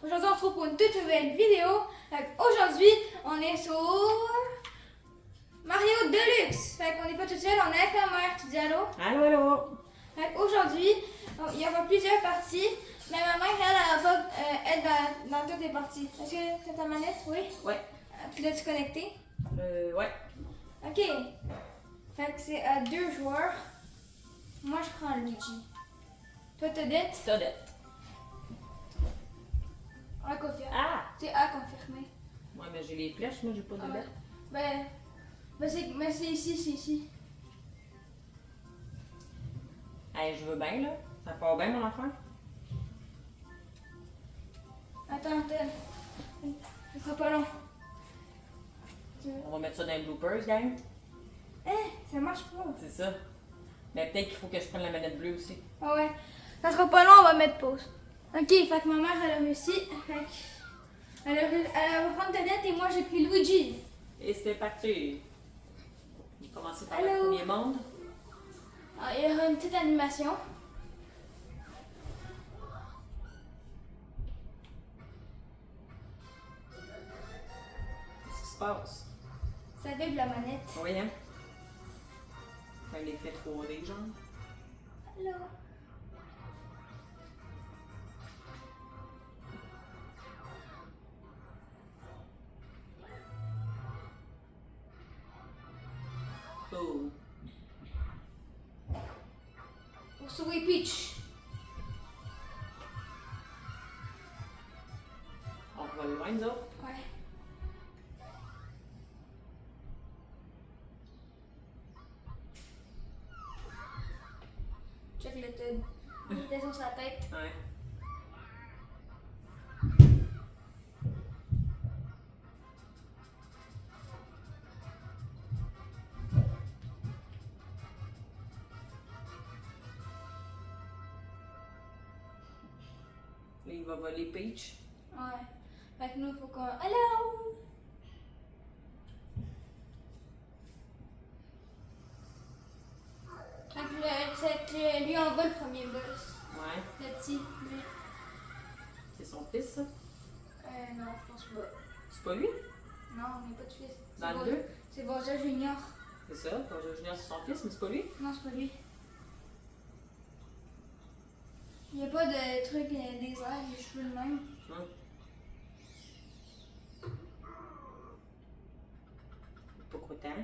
Aujourd'hui, on se retrouve pour une toute nouvelle vidéo. Aujourd'hui, on est sur Mario Deluxe. Fait qu'on n'est pas tout seul, on est avec ma mère. Tu dis allô? Allô, allô! Fait qu'aujourd'hui, il y aura plusieurs parties. Mais ma mère, elle va pas être dans toutes les parties. Est-ce que t'as ta manette? Oui? Ouais. Tu l'as-tu connecté? Ouais. Ok. Fait que c'est à 2 joueurs. Moi, je prends Luigi. Toi, Todette? Todette. À confirmer. Ah! C'est à confirmer. Ouais, mais j'ai les flèches, moi, j'ai pas de Ah ouais. lettres. Ben c'est ici, c'est ici. Hey, je veux bien, là. Ça part bien, mon enfant? Attends. Ça sera pas long. On va mettre ça dans les bloopers, gang. Ça marche pas. C'est ça. Mais peut-être qu'il faut que je prenne la manette bleue aussi. Ah ouais. Ça sera pas long, on va mettre pause. Ok, fait que ma mère, elle a réussi. Fait que elle va prendre Todette et moi, j'ai pris Luigi. Et c'est parti. On va commencer par Allô? le premier monde. Ah, il y aura une petite animation. Qu'est-ce qui se passe? Ça vibre la manette. Oui, hein? Fait l'effet 3D, genre. Allô? Oh. Pour sauver Peach. On va loin, nous autres. Ouais. Check le Todd. Il était sur sa tête. Ouais. Là, il va voler Peach. Ouais. Fait que nous, il faut qu'on... Allô? Fait que lui, on va le premier boss. Ouais. Le petit, lui. C'est son fils, ça? Non, je pense pas. C'est pas lui? Non, on n'est pas de fils. Dans le 2? C'est Bowser Junior. C'est ça. Bowser Junior, c'est son fils, mais c'est pas lui? Non, c'est pas lui. Il n'y a pas de truc des airs, les cheveux le même. Hum. Pas content.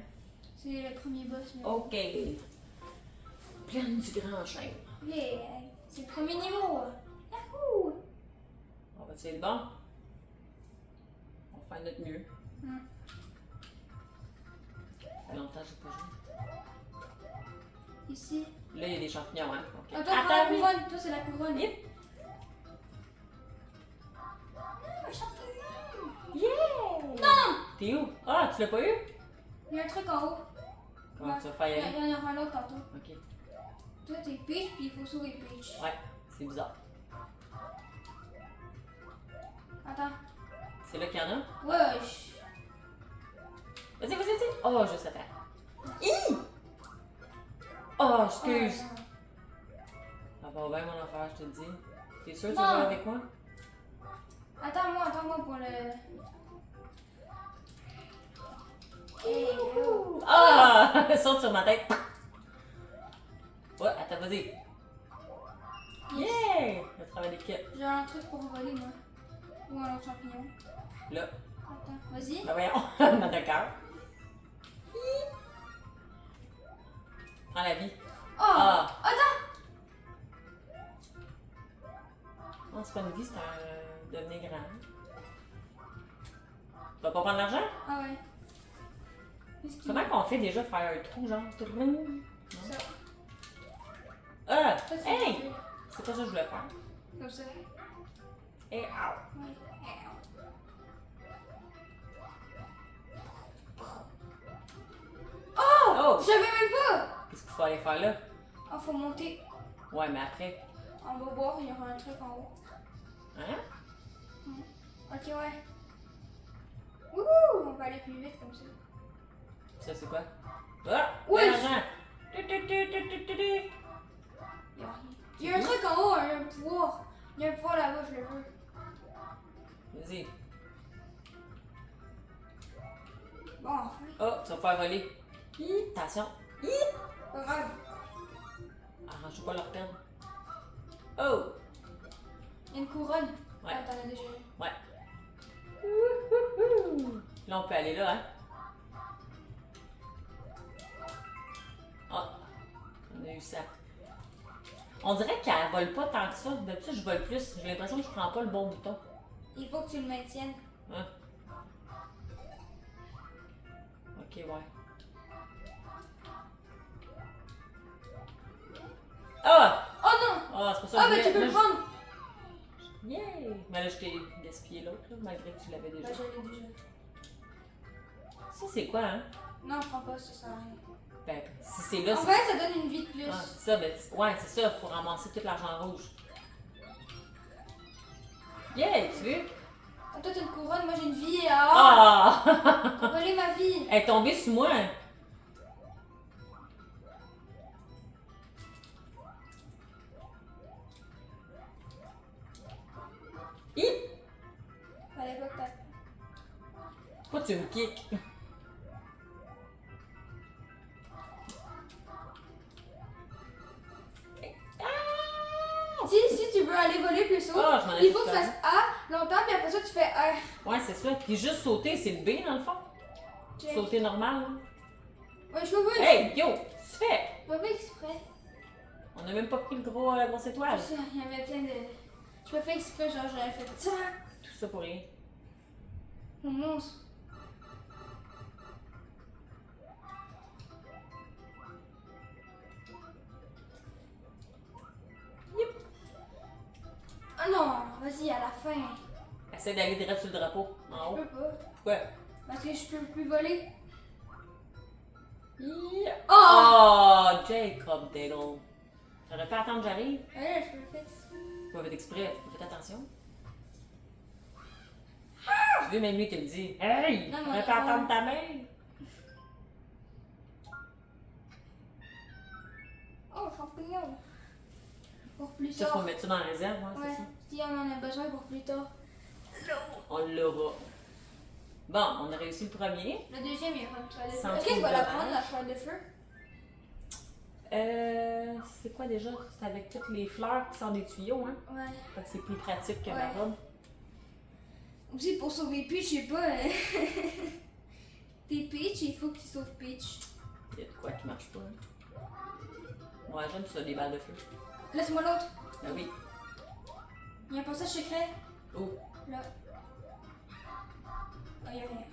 C'est le premier boss. Là. OK. Pleine du grand chêne. Yeah. C'est le premier niveau. Yahoo! On va tirer le bon? On va faire notre mieux. Hum. Ça fait longtemps que j'ai pas joué. Ici. Là, il y a des champignons, hein? OK. Ah, toi, prends la oui. couronne. Toi, c'est la couronne. Yep. Un champignon. Yeah! Non! T'es où? Ah, tu l'as pas eu? Il y a un truc en haut. Comment tu vas faire y aller? Il y en aura un autre tantôt. OK. Toi, t'es Peach, puis il faut sauver Peach. Ouais, c'est bizarre. Attends. C'est là qu'il y en a? Wesh. Vas-y, vas-y, vas-y. Oh, juste attends. Hi! Oh, excuse. Ça va bien, mon affaire, je te le dis. T'es sûr que tu Non. vas jouer avec moi? Attends-moi pour le... Ah! Saute sur ma tête. Ouais, attends, vas-y. Yeah! Le travail d'équipe. J'ai un truc pour voler, moi. Ou un autre champignon. Là. Attends, vas-y. Ben voyons, dans ton cœur. Prends la vie. Oh! Ah! Attends! Non, c'est pas une vie, c'est un devenir grand. Tu vas pas prendre l'argent? Ah ouais. Qu'est-ce qu'il y a? Comment qu'on fait déjà faire un trou, genre? Non? Ça. Ah! Ça, c'est Hey! le- C'est pas ça que je voulais faire. Comme ça. Et out! Ouais. Oh! Je savais même pas! Qu'est-ce qu'il faut aller faire là? Ah, faut monter. Ouais, mais après. On va voir, il y aura un truc en haut. Hein? Ok, ouais. Wouhou! On va aller plus vite comme ça. Ça, c'est quoi? Ah! Oui! L'argent! Il y a un truc en haut, un pouvoir. Il y a un pouvoir là-bas, je le veux. Vas-y. Bon, enfin. Oh, tu vas faire voler. Hi, attention. Hi! Pas grave. Arrange pas leur peine. Oh! Il y a une couronne. Ouais. Ah, t'en as déjà eu. Ouais. Wouhou! Là, on peut aller là, hein? Ah! On a eu ça. On dirait qu'elle vole pas tant que ça. D'habitude, je vole plus. J'ai l'impression que je prends pas le bon bouton. Il faut que tu le maintiennes. Hein? Ok, ouais. Ah! Oh non! Ah, c'est pour ça Ah, que mais je tu peux voulais- le là, prendre! je- Yeah! Mais là, je t'ai gaspillé l'autre, là, malgré que tu l'avais déjà. Bah, je l'ai déjà. Ça, c'est quoi, hein? Non, prends pas, ça sert à rien. Ben, si c'est là, En c'est. fait, ça donne une vie de plus. Ah, c'est ça, ben, ouais, c'est ça, faut ramasser tout l'argent rouge. Yeah, tu veux? Ah, toi, t'as une couronne, moi j'ai une vie. Ah! Ah! T'as volé ma vie. Elle est tombée sur moi. Hi! Fallait pas que t'as. Pourquoi tu me kicks? Si tu veux aller voler plus haut, Ah, je m'en ai il faut que tu fait fasses A longtemps, puis après ça, tu fais R. Ouais, c'est ça. Puis juste sauter, c'est le B dans le fond. Check. Sauter normal, là. Ouais, je peux pas. Hey, yo, tu fais? Je peux pas exprès. On a même pas pris la grosse étoile. Je sais, il y avait plein de. Je peux faire exprès, genre j'aurais fait ça. Tout ça pour rien. Mon monstre. Ah non, vas-y, à la fin. Essaye d'aller direct sur le drapeau, en Je haut. peux pas. Pourquoi? Parce que je peux plus voler. Yeah. Oh! Oh, Jacob Dale. J'aurais pas attendre que j'arrive. Ouais, je peux le faire. Pas fait exprès, faites attention. Tu veux, même lui te le dit. Hey! Non, J'aurais mais- pas attendre ta main. Oh, champignon. Pour plus Ça, faut tard. mettre ça dans la réserve, hein, Ouais, c'est ça? si on en a besoin pour plus tard. On l'aura. Bon, on a réussi le premier. Le deuxième, il y a pas de toile de feu. Sans Est-ce que trop tu vas de la dommage. prendre, la toile de feu? C'est quoi déjà? C'est avec toutes les fleurs qui sortent des tuyaux, hein? Ouais. Fait que c'est plus pratique que Ouais. ma robe. Aussi, pour sauver Peach, je sais pas. T'es Peach, il faut que tu sauves Peach. Il y a de quoi qui marche pas, hein? Ouais, j'aime ça, des balles de feu. Laisse-moi l'autre. Ben oui. Il y a un passage secret. Oh, Là. Oh, il y a rien.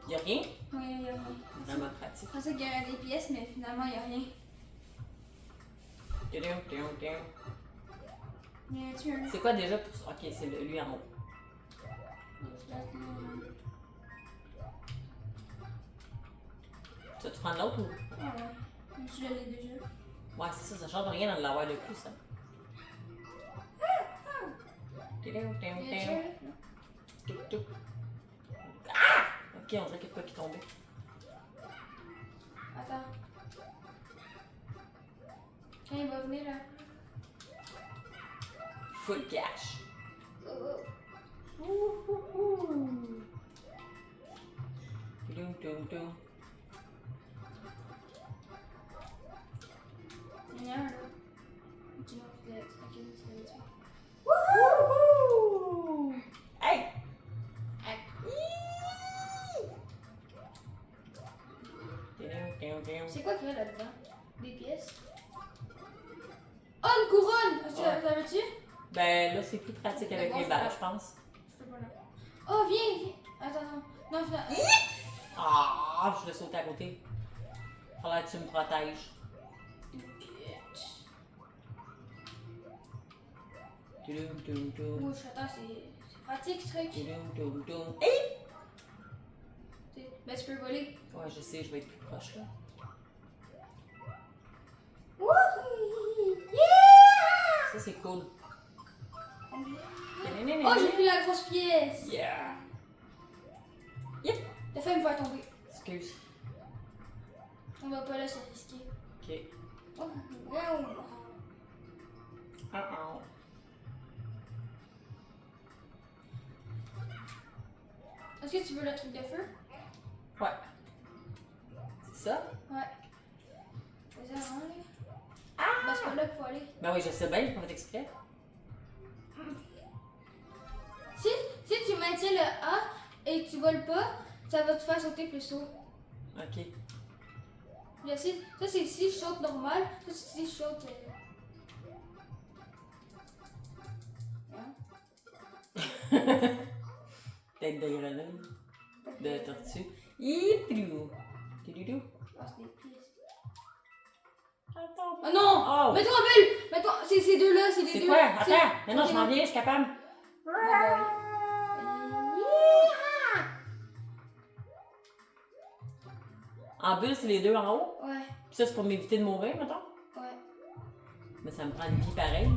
y a rien? Ouais, il y a rien. Vraiment pratique. Je pensais qu'il y aurait des pièces, mais finalement, il y a rien. Tiens, tiens, tiens. Il y en a-tu un? C'est quoi déjà pour... Ok, c'est lui en haut. Tu vas-tu prendre l'autre ou... Ah ouais. Je l'ai déjà. Ouais, c'est ça, ça change rien dans l'avoir de plus, ça. Tiens, tiens, Il y en a-tu tiens. un? Touc, touc. Ah! Ok, on dirait qu'il y a de quoi qui est tombé. Attends. Quand il va venir là. Full cash. Oh, Toum, toum, toum. il y en a un là. Dis-moi que tu l'as tué. Wouhou! Hey! C'est quoi qu'il y a là-dedans? Des pièces? Oh, une couronne! Tu l'avais-tu? Ben là, c'est plus pratique avec les balles, je pense. Je peux pas là. Oh, viens, viens! Attends, non. Non, viens. Ah, je l'ai sauté à côté. Faudrait que tu me protèges. Toum, toum, toum. Ouh, attends, c'est pratique ce truc. Toum, toum, toum. Hey! Ben, tu peux voler. Ouais, je sais, je vais être plus proche là. Wouhou! Yeah! Ça, c'est cool. Oh, j'ai pris la grosse pièce. Yeah! T'as fait me faire tomber. Excuse. On va pas là, c'est risqué. Ok. Oh, wow. Est-ce que tu veux le truc de feu? Ouais. C'est ça? Ouais. Vas-y, avant, là. Ah! Ben, c'est pas là qu'il faut aller. Ben oui, je sais bien, j'ai pas fait exprès. Si tu maintiens le A et que tu voles pas, ça va te faire sauter plus haut. Ok. Là, ça, c'est si je saute normal. Ça, c'est si je saute. Tête de grenouille. De tortue. Yiplou. Tididou. Ah, c'est des pièces. Attends. Oh non! Oh. Mets-toi en bulle! Mets-toi. C'est ces deux-là, c'est les C'est deux. quoi? C'est- Attends. Mais non, Ok, je m'en viens, je suis capable. En bulle, c'est les deux en haut. Ouais, Puis ça, c'est pour m'éviter de mourir, mettons. ouais. Mais ça me prend une vie pareille.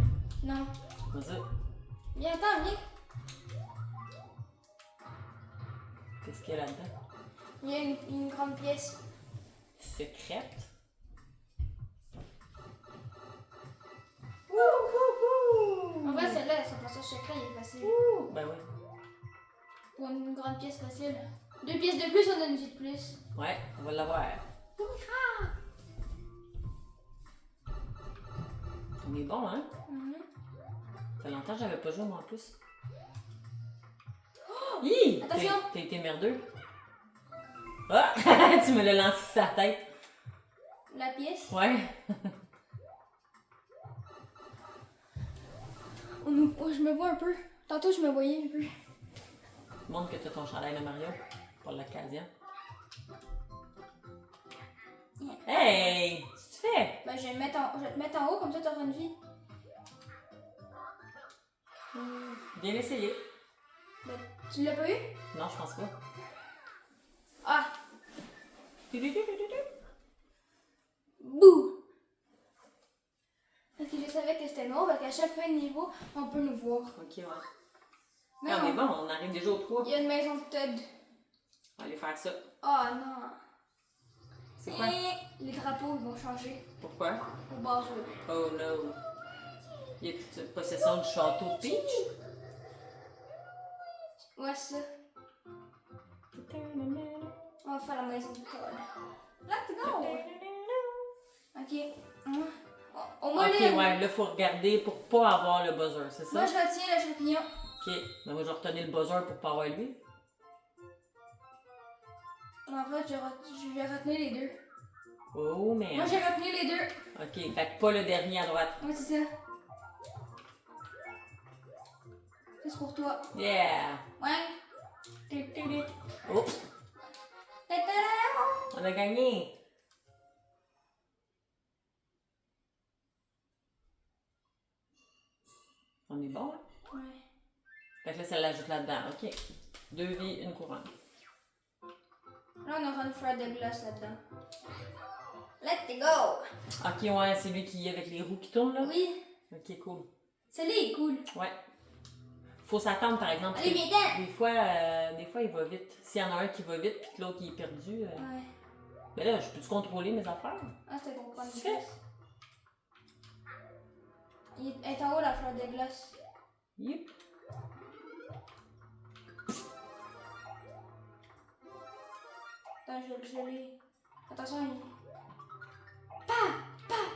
Non. Vas-y. Viens, attends, viens. Qu'est-ce qu'il y a là-dedans? Il y a une grande pièce. Secrète. En vrai, celle-là, son passage secret, il est facile. Ben oui. Pour une grande pièce facile. 2 pièces de plus, on a une vie de plus. Ouais, on va l'avoir. On est bon, hein? Ça fait longtemps que j'avais pas joué, moi, en plus. Hi! Attention! T'as été merdeux. Ah! Tu me l'as lancé sur la tête. La pièce. Ouais. Oh, je me vois un peu. Tantôt, je me voyais un peu. Montre que t'as ton chandail de Mario pour l'occasion. Hey! Qu'est-ce que tu fais? Ben, je vais te mettre en haut, comme ça, t'auras une vie. Bien essayé. Ben, tu l'as pas eu? Non, je pense pas. Ah! Tudududududu. Bouh! Parce que je savais que c'était noir, parce qu'à chaque fin de niveau, on peut nous voir. Ok, ouais. Mais Non, mais bon, on arrive déjà au 3. il y a une maison de Todd. On va aller faire ça. Oh non! C'est quoi? Et les drapeaux, ils vont changer Pourquoi? au bas. Oh no. Il y a possession du château de Peach? Ouais, c'est ça. On va faire la maison de Todd. Let's go! Ok. Au moins, Ok, là, ouais, là, faut regarder pour pas avoir le buzzer, c'est ça? moi, je retiens le champignon. Ok, mais moi, je vais retenir le buzzer pour pas avoir lui. En fait, je vais retenir les deux. Oh, Moi, merde. j'ai retenu les deux. Ok, fait que pas le dernier à droite. Ouais, c'est ça. C'est pour toi. Yeah! Ouais. Oups! On a gagné! On est bon, hein? Ouais. Fait que là, ça l'ajoute là-dedans. Ok. 2 vies, une couronne. Là, on aura une fleur de glace là-dedans. Let's go! Ok, ouais, c'est lui qui est avec les roues qui tournent, là? Oui. Ok, cool. Celui-là est cool. Ouais. Faut s'attendre, par exemple. Allez, viens-t'en! Des fois, il va vite. S'il y en a un qui va vite puis que l'autre, il est perdu. Ouais. Ben là, je peux-tu contrôler mes affaires? Ah, c'était pour prendre une Fais. glace. Il est en haut, la fleur de glace. Yep. Attends, je vais le geler. Attention, il...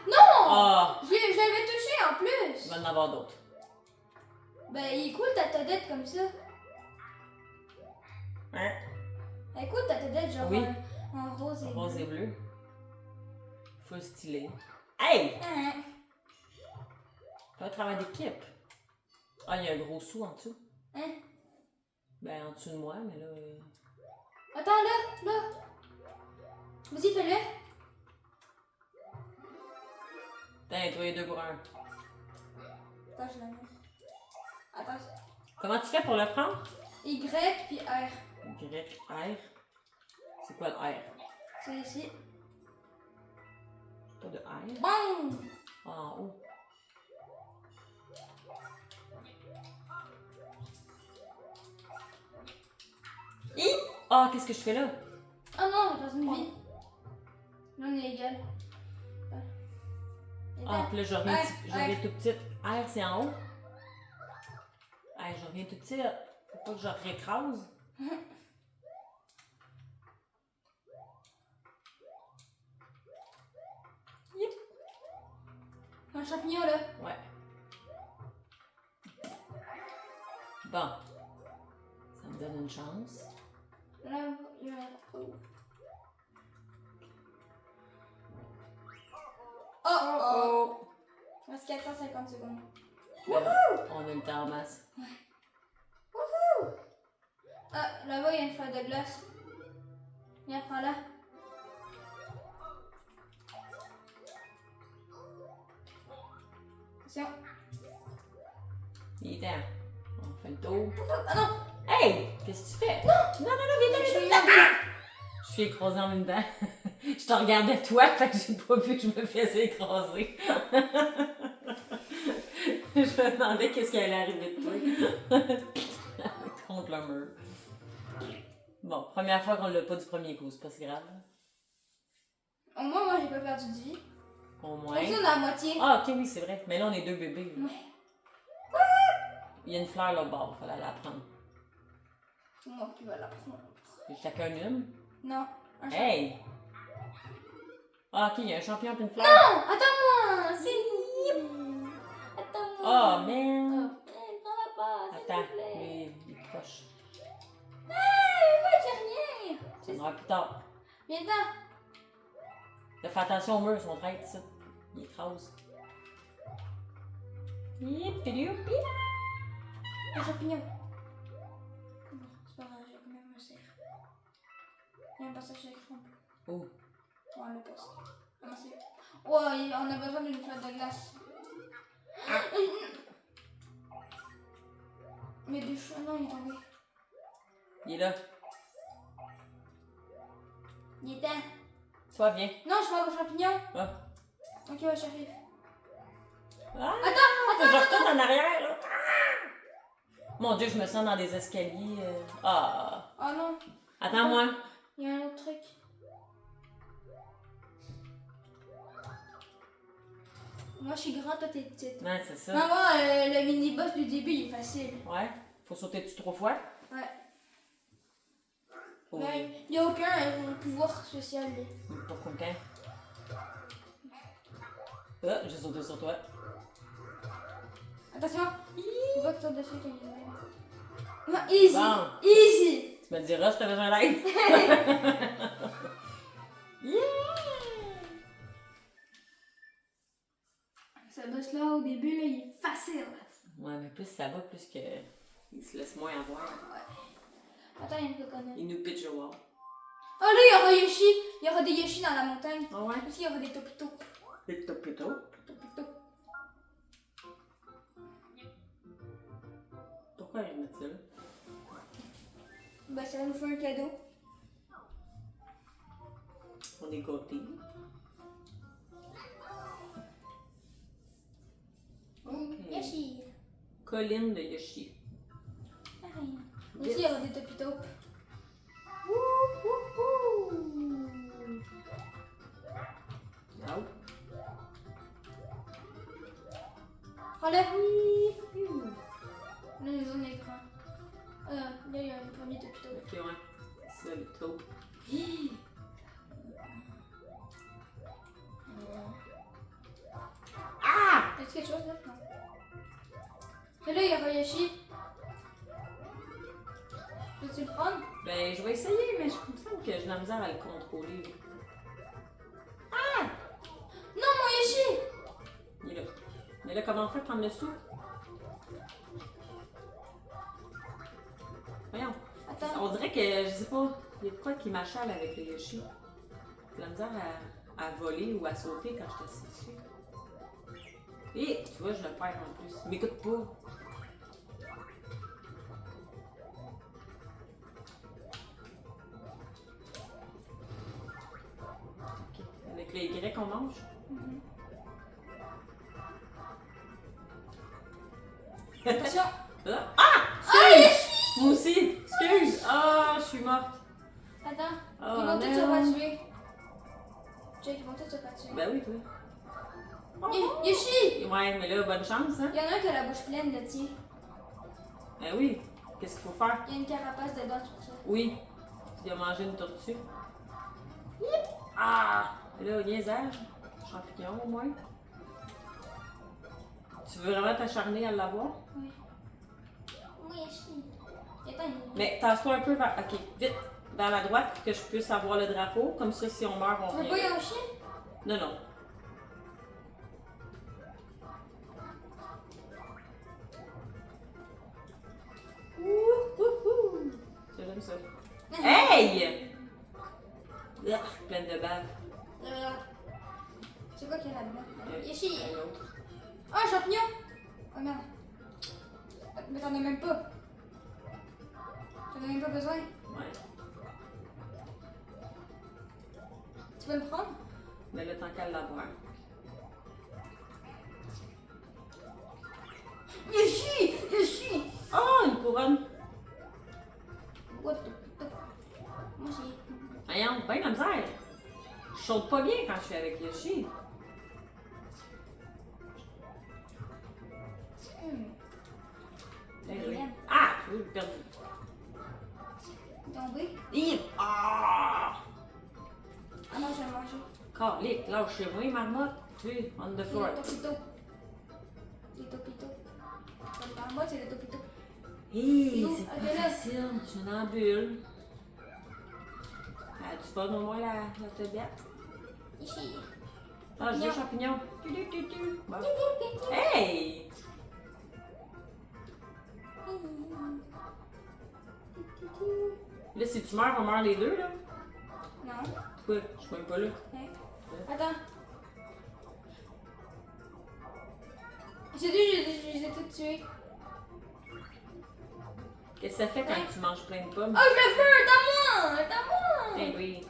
Non! Ah! Je l'avais touché en plus! Il va en avoir d'autres. Ben, il est cool ta tête comme ça. Hein? Elle est cool ta tête genre Oui. en rose et Rose et bleu. bleu. Full stylé. Hey! Hein? Fais un travail d'équipe. Ah, il y a un gros sou en dessous. Hein? Ben, en dessous de moi, mais là. Attends, là! Vas-y, fais-le! Tiens, toi, les deux pour un. Attends, je la mets. Attends. Comment tu fais pour le prendre? Y puis R. Y, R. C'est quoi le R? C'est ici. Pas de R. Bang! En haut. Hi! Ah, qu'est-ce que je fais là? Oh non, on a pas une vie. Non, on est égal. Ah, puis là, je reviens, R, je reviens tout petit. R, c'est en haut. R, je reviens tout petit. Faut pas que je récrase. Un champignon là. Ouais. Bon. Ça me donne une chance. Là, il y a un trou. Oh! Il reste 450 secondes. On a le temps en masse. Ah, là-bas, il y a une fleur de glace. Viens, prends-la. Attention. Il est temps. On fait le tour. Ah non! Hey! Qu'est-ce que tu fais? Non, Je suis viens, Je suis écrasée en même temps. Je te regardais toi, fait que j'ai pas vu que je me faisais écraser. Je me demandais qu'est-ce qui allait arriver de toi. Contre le mur. Bon, première fois qu'on l'a pas du premier coup, c'est pas si grave. Au moins, moi, j'ai pas perdu de vie. Au moins. Aussi, on a la moitié. Ah, ok, oui, c'est vrai. Mais là, on est 2 bébés. Là. Ouais. Il y a une fleur là-bas, il fallait la prendre. C'est moi qui vais la prendre. Et chacun une. Non. Un Hey! Ah, ok, il y a un champion et une fleur. Non! Attends-moi! C'est libre! Attends-moi! Oh, man! Prends-la pas, s'il Attends, te plaît. il est proche. Hey, moi, j'ai rien! Ça viendra plus tard. Viens-t'en! Fais attention au mur, ils sont prêts, ça. Il écrase. Yip-pidoupi. Un champignon. Non, c'est pas grave, j'ai quand même un cerf. Il y a un passage d'écran. Oh. Ouais, le passe. Ah, non, c'est... Ouais, on a besoin d'une fleur de glace. Mais du chou... Non, il est tombé. Il est là. Il est temps. Toi, viens. Non, je vais au champignon. Ah. Ok, ouais, j'arrive. Ah. Attends, Faut que je retourne en arrière, là. Ah. Mon Dieu, je me sens dans des escaliers. Ah. Oh non, Attends-moi. il y a un autre truc. Moi, je suis grande, toi, t'es petite. Ouais, c'est ça. Maman, le mini-boss du début, il est facile. Ouais. Faut sauter dessus 3 fois. Ouais. Oh. Mais il n'y a aucun pouvoir spécial. Là. Pas content. Ah, j'ai sauté sur toi. Attention, faut pas que tu sautes dessus quand il est là. Non, easy, Bon. easy. Tu me le diras si t'as besoin d'aide. Yeah! Ce boss-là, au début, là, il est facile. Ouais, mais plus ça va, plus que il se laisse moins avoir. Ouais. Attends, il y a une coconut. Il nous pitch au wall. Oh là, il y aura Yoshi. Il y aura des Yoshi dans la montagne. Ah ouais? Aussi, il y aura des topitos. Des topitos. Topitos. Pourquoi ils mettent ça là? Ben, ça va nous faire un cadeau. On est gâtés. Yoshi. Colline de Yoshi. Ah, rien. Aussi, il y aura des topitos. Wow. Enlève. Là, les zones écran. Là, il y a le premier topito. Ok, ouais. C'est ça le taupe. Ah! Est-ce quelque chose là? Non. Et là, il y aura Yoshi. Peux-tu le prendre? Ben, je vais essayer, mais je me semble que j'ai de la misère à le contrôler. Ah! Non, mon Yoshi! Il est là. Mais là, comment on fait pour prendre le sou? Voyons. Attends. On dirait que, je sais pas, il y a de quoi qui m'achale avec le Yoshi. J'ai de la misère à voler ou à sauter quand je suis assis dessus. Et tu vois, je le perds en plus. Il m'écoute pas. Ok. Avec le Y, on mange? Attention! Ah! Excuse! Moi aussi! Excuse! Ah, je suis morte. Attends. Oh, Ils vont tous se non. faire tuer. Jake, ils vont tous se faire tuer. Ben oui, toi. Yoshi! Ouais, mais là, bonne chance, hein? Il y en a un qui a la bouche pleine de tiens. Ben oui. Qu'est-ce qu'il faut faire? Il y a une carapace dedans, c'est pour ça. Oui. Tu as mangé une tortue. Ah! Et là, au niaisage. Champignon, au moins. Tu veux vraiment t'acharner à l'avoir? Oui. Oui, Yoshi. Attends, Mais tasse-toi un peu vers. Ok, vite, vers la droite pour que je puisse avoir le drapeau. Comme ça, si on meurt, on tu veux revient. pas Yoshi? Non, non. Ouh. Ça, j'aime ça. Hey! Pleine de bave. C'est quoi qu'il y a là-dedans? Euh, Yoshi! un autre. Ah, un champignon! Oh merde. Mais t'en as même pas. T'en as même pas besoin. Ouais. Tu veux me prendre? Mais le temps qu'elle l'avoir. Yoshi! Yoshi! Oh, une couronne! What the... Moi j'ai... Voyons, ben la misère! Je saute pas bien quand je suis avec Yoshi. Ben oui. Ah! Oui, perdu. Tombé? Ah! Ah non, j'ai mangé. Calique, lâchez-moi, marmotte. Tu, on the floor. Le topito. Le topito. En bas, c'est le topito. Hé, Où? c'est Ah, pas de là. facile. Je suis dans la bulle. Tu pognes au moins la tablette? Ici. Ah, j'ai des champignons. Bon. Hey! Là, si tu meurs, on meurt les deux, là. Non. Pourquoi? Je suis même pas là. Hein? Attends. J'ai dit, je les ai tous tués. Qu'est-ce que ça fait quand tu manges plein de pommes? Oh, je le fais! Attends-moi! Attends-moi! Ben oui.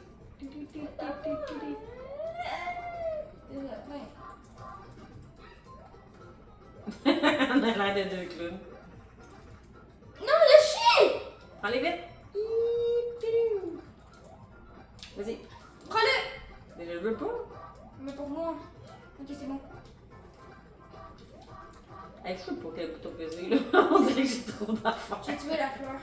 On a l'air de deux clowns. Non, Yoshi! Prends-les vite. Vas-y. Prends-le! Mais je le veux pas. Mais pour moi. Ok, c'est bon. Hey, je sais pas quel bouton peser, là. On dirait que j'ai trop d'affaires. J'ai tué la fleur.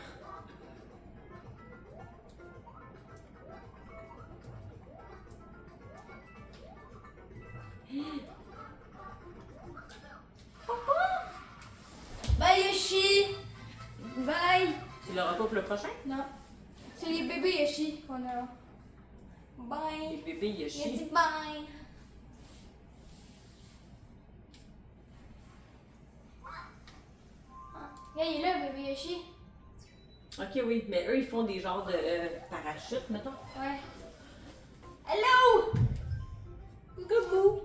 Bye Yoshi! Bye! Tu l'auras pas pour le prochain? Non. C'est les bébés Yoshi qu'on a là. Les Bye! bébés Il a Yoshi. dit bye! Regarde, il est là, le bébé Yoshi. Ok, oui, mais eux, ils font des genres de parachutes, mettons. Ouais. Hello! Coucou!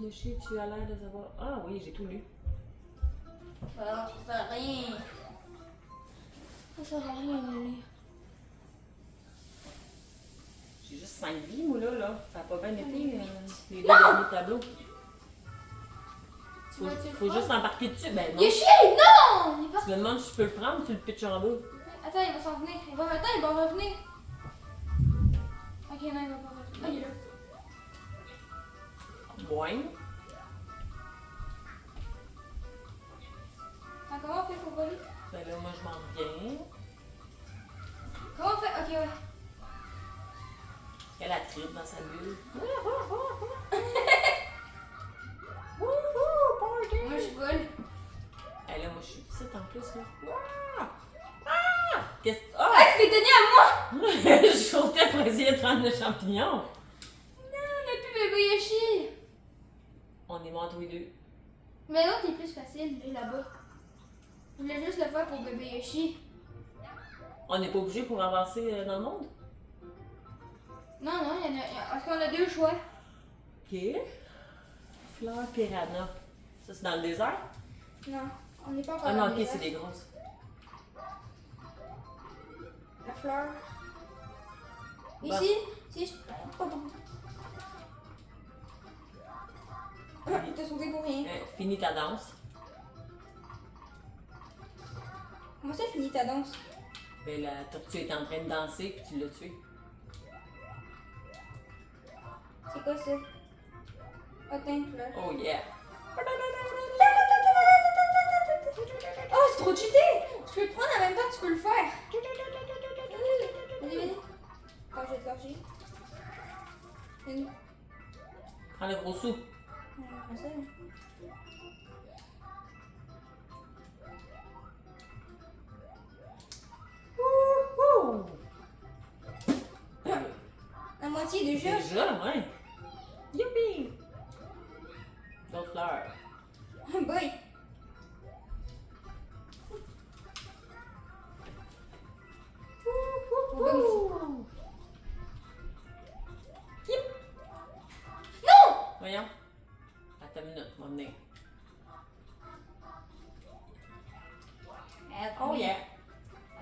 Yoshi, tu as l'air de savoir. Ah oui, j'ai tout lu. Alors, ça sert à rien. Ça sert à rien de lire. J'ai juste 5 vies, moi, là. Ça a pas bien été, les deux derniers tableaux. Tu vas Faut juste embarquer dessus. Ben non. Yoshi! Non! Il est pas... Tu me demandes si je peux le prendre, tu le pitches en bas. Attends, il va s'en venir. Attends, il va revenir. Ok, non, il va pas revenir. Ah, il est là. Boing. Ah, comment on fait pour voler? Ben là, moi, je m'en reviens. Comment on fait? Ok, ouais. Elle a tripe dans sa bulle. Moi, je vole. Elle là, moi, je suis petite en plus, là. Ah! Qu'est-ce que. Ah, Ah! tu t'es tenu à moi! Je sautais pour essayer de prendre le champignon. Non, on a plus bébé Yoshi. On est morts tous les deux. Mais l'autre est plus facile, lui, là-bas. Je voulais juste le faire pour bébé Yoshi. On n'est pas obligé pour avancer dans le monde? Non, non, il y en a. Parce qu'on a deux choix. Ok. Fleur piranha. Ça, c'est dans le désert? Non, on n'est pas encore Ah dans non, le ok, désert. c'est des grosses. La fleur. Bon. Ici, si je. Oh, bon. T'as sauté pour rien. Finis ta danse. Comment ça finit ta danse? Ben, la tortue est en train de danser puis tu l'as tué. C'est quoi ça? Attends, fleur. Oh yeah! Oh, c'est trop cheaté! Tu peux le prendre en même temps, tu peux le faire. Vas-y, vas-y. Oh, je vais te lâcher. Prends le gros sou. Comme ça. déjà. Déjà, ouais. Youpi! D'autres fleurs. Boy. Wouhou! Yip! Non! Voyons. Attends une minute, on va venir. Oh yeah!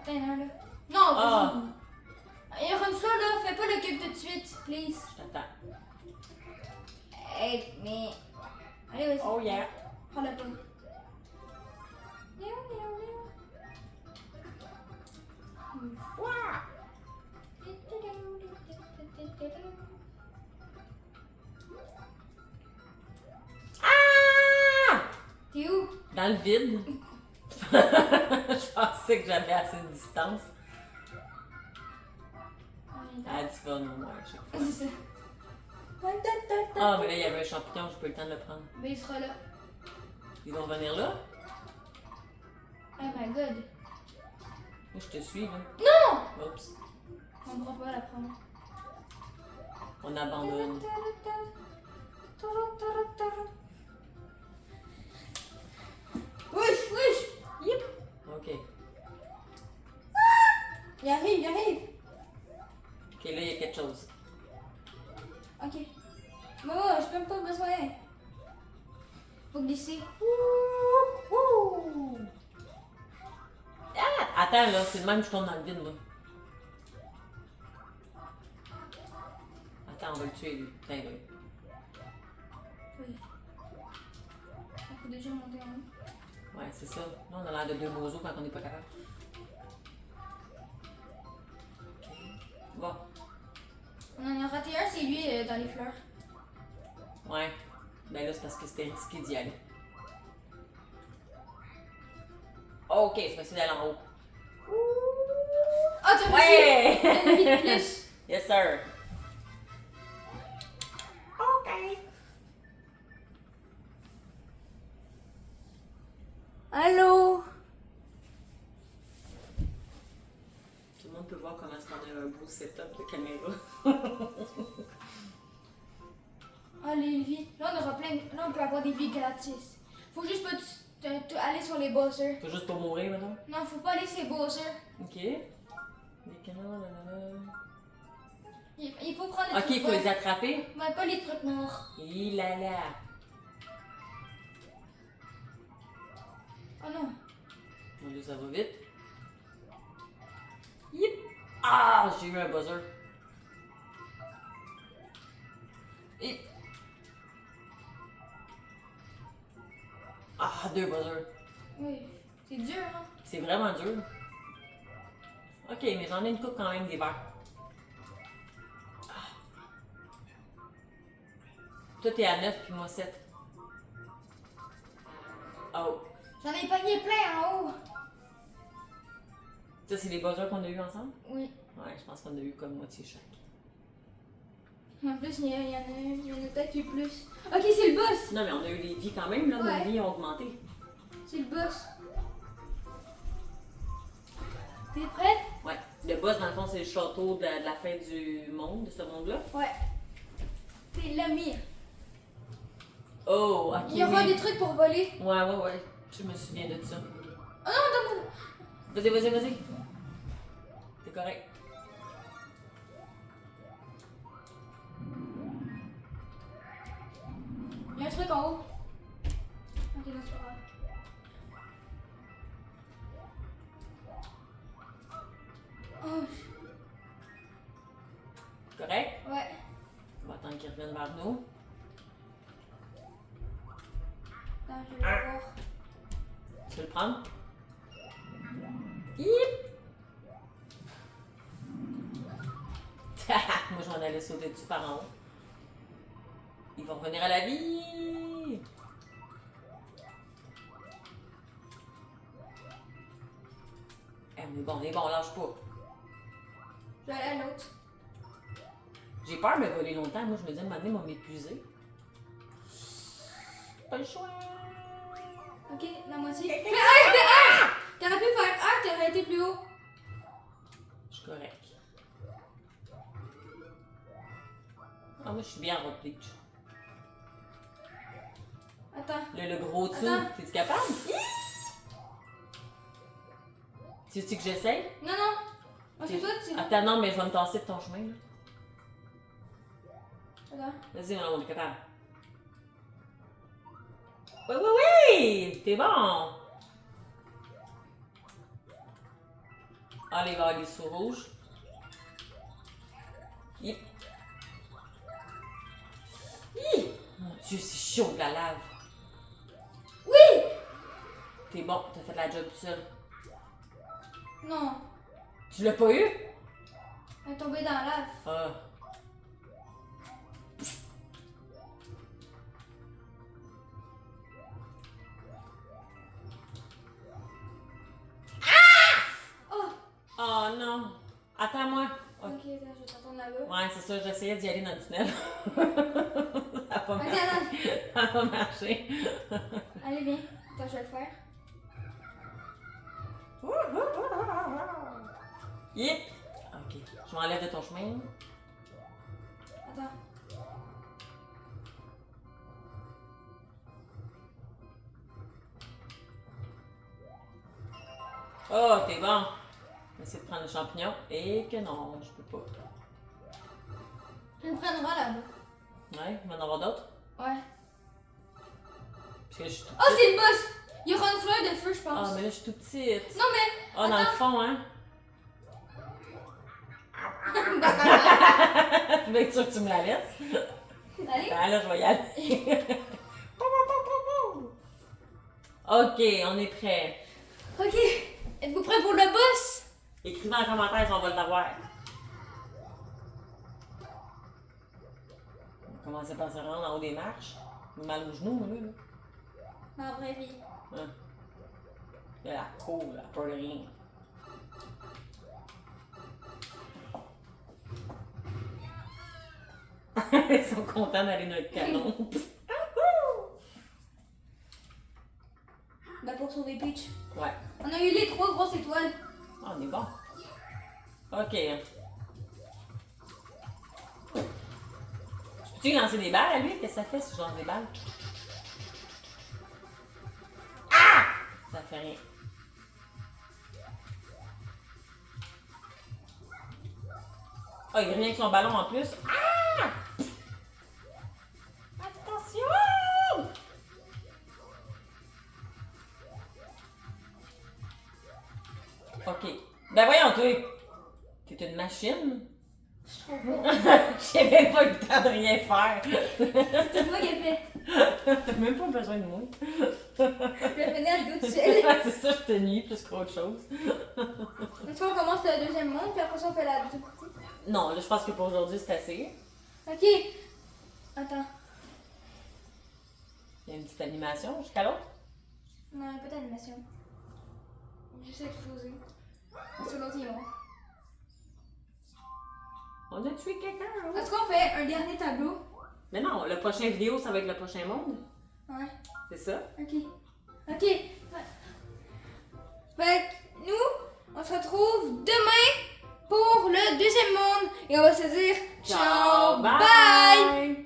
Attends, non, là. Non, Ah. vas-y. Il y aura une fleur, là. Fais pas le cube tout de suite, please. Je t'attends. Hey, mais... Allez, vas-y. Oh yeah! Prends la pomme. Ouah! Ah! T'es où? Dans le vide. Je pensais que j'avais assez de distance. Ah, du fun au moins, à chaque fois. C'est ça. Ah, mais là, il y avait un champignon, j'ai pas eu le temps de le prendre. Mais il sera là. Ils vont venir là? Oh my god. Moi, je te suis, là. Non! Oups. On ne pourra pas la prendre. On abandonne. Wesh, wesh! Yip! Ok. Il arrive, il arrive. Ok, là, il y a quelque chose. Ok. Maman, j'ai même pas besoin. Faut glisser. Wouhou! Ah! Attends, là, c'est le même que je tombe dans le vide, là. Attends, on va le tuer, lui. Putain, là. Oui. Il faut déjà monter en haut. Ouais, c'est ça. Là, on a l'air de deux bozos quand on n'est pas capable. Ok. Bon. On en a raté un, c'est lui dans les fleurs. Ouais. Ben là, c'est parce que c'était risqué d'y aller. Ok, je vais essayer d'aller en haut. Ah, t'as Ouais! réussi! Une vie de plus. Yes, sir. Ok. Allô? Tout le monde peut voir comment est-ce qu'on a un beau setup de caméra. Ah, les vies. Là, on aura plein. Là, on peut avoir des vies gratis. Faut juste pas aller sur les bossers. Faut juste pas mourir, maintenant. Non, faut pas aller sur les bossers. Ok. Des canons, Il faut prendre les ok, il trucs faut les verts. attraper. Ouais, pas les trucs noirs. Il là là. Oh non. Mon Dieu, ça va vite. Yip! Ah, j'ai eu un buzzer. Et... Ah, deux buzzers. Oui. C'est dur, hein? C'est vraiment dur. Ok, mais j'en ai une coupe quand même des verres. Ah. Toi, t'es à 9 puis moi 7. Oh. J'en ai pogné plein en haut. Ça, c'est les buzzers qu'on a eu ensemble? Oui. Ouais, je pense qu'on a eu comme moitié chaque. En plus, il y en a peut-être eu plus. Ok, c'est le boss. Non, mais on a eu les vies quand même, là. Ouais. Nos vies ont augmenté. C'est le boss. T'es prête? Ouais. Le boss, dans le fond, c'est le château de la fin du monde, de ce monde-là. Ouais. C'est le mire. Oh, ok. Il y aura oui. des trucs pour voler. Ouais. Je me souviens de ça. Oh non, non, Vas-y. C'est correct. il y a un truc en haut. Ok, non, c'est pas grave. Oh, Correct? ouais. On va attendre qu'il revienne vers nous. Attends, je vais le voir. Tu veux le prendre? Yip! Moi, je m'en allais sauter dessus par en haut. Ils vont revenir à la vie! Eh, on est bon, lâche pas. Je vais aller à l'autre. J'ai peur de me voler longtemps. Moi, je me dis, à un moment donné, ils vont m'épuiser. Pas le choix. Ok, la moitié. Fais un! T'aurais pu faire un, t'aurais été plus haut. Je suis correct. moi, je suis bien en bleach. Attends. Le gros dessus, Attends. t'es-tu capable? Tu veux que j'essaye? Non, non. Moi, c'est toi, tu... Attends, non, mais je vais me tasser de ton chemin, là. Attends. Vas-y, on est capable. Oui, oui, oui! T'es bon! Ah, les vagues sous rouge. Yep. Hi! Mon Dieu, c'est chaud de la lave. Oui! T'es bon, t'as fait la job tout seul. Non. Tu l'as pas eu? Elle est tombée dans la lave. Ah. Oh! Oh non! Attends-moi! Ok, attends, je vais t'attendre là-bas. Ouais, c'est ça, j'essayais d'y aller dans le tunnel. Ça a pas Ok, marché. attends. Ça a pas marché. Allez, viens. Attends, je vais le faire. Yep! Ok, je m'enlève de ton chemin. Attends. Oh, t'es bon! Je vais essayer de prendre le champignon. Et que non, je peux pas. Je le prendrai là-bas. Ouais, il va y en avoir d'autres. Ouais. Parce que je suis tout Oh, c'est le boss! Il y aura une fleur de feu, je pense. Ah, mais là, je suis toute petite. Non, mais. Ah, dans le Attends. fond, hein? Je vais être sûre que tu me la laisses. Allez. Ben là, je vais y aller. Ok, on est prêt. Ok. Êtes-vous prêts pour le boss? Écrivez en commentaire si on va l'avoir. On va commencer par se rendre en haut des marches. J'ai mal aux genoux, moi, là. Dans la vraie vie. Hein. Il y a la cour, la peur de rien. Ils sont contents d'aller dans le canon. Ben, pour sauver Peach. Ouais. On a eu les 3 grosses étoiles. Ah, on est bon. Ok. Peux-tu lui lancer des balles à lui? Qu'est-ce que ça fait si je lance des balles? Ah! Ça fait rien. Ah, il revient avec son ballon en plus. Ah! Attention! Ok. Ben voyons, toi. T'es une machine. Je trouve pas. J'ai même pas eu le temps de rien faire. C'est moi qui ai fait. T'as même pas besoin de moi. Je vais finir le goût de seul. C'est ça, je te nuis plus qu'autre chose. Est-ce qu'on commence le deuxième monde, puis après ça, on fait la deuxième partie? Non, là, je pense que pour aujourd'hui, c'est assez. Ok. Attends. Il y a une petite animation jusqu'à l'autre. Non, il n'y a pas d'animation. J'essaie d'exploser. Sur l'autre, il est mort. On a tué quelqu'un, là. Est-ce qu'on fait un dernier tableau? Mais non, le prochain vidéo, ça va être le prochain monde. Ouais. C'est ça? Ok. Ok. Fait que nous, on se retrouve demain pour le deuxième monde et on va se dire ciao!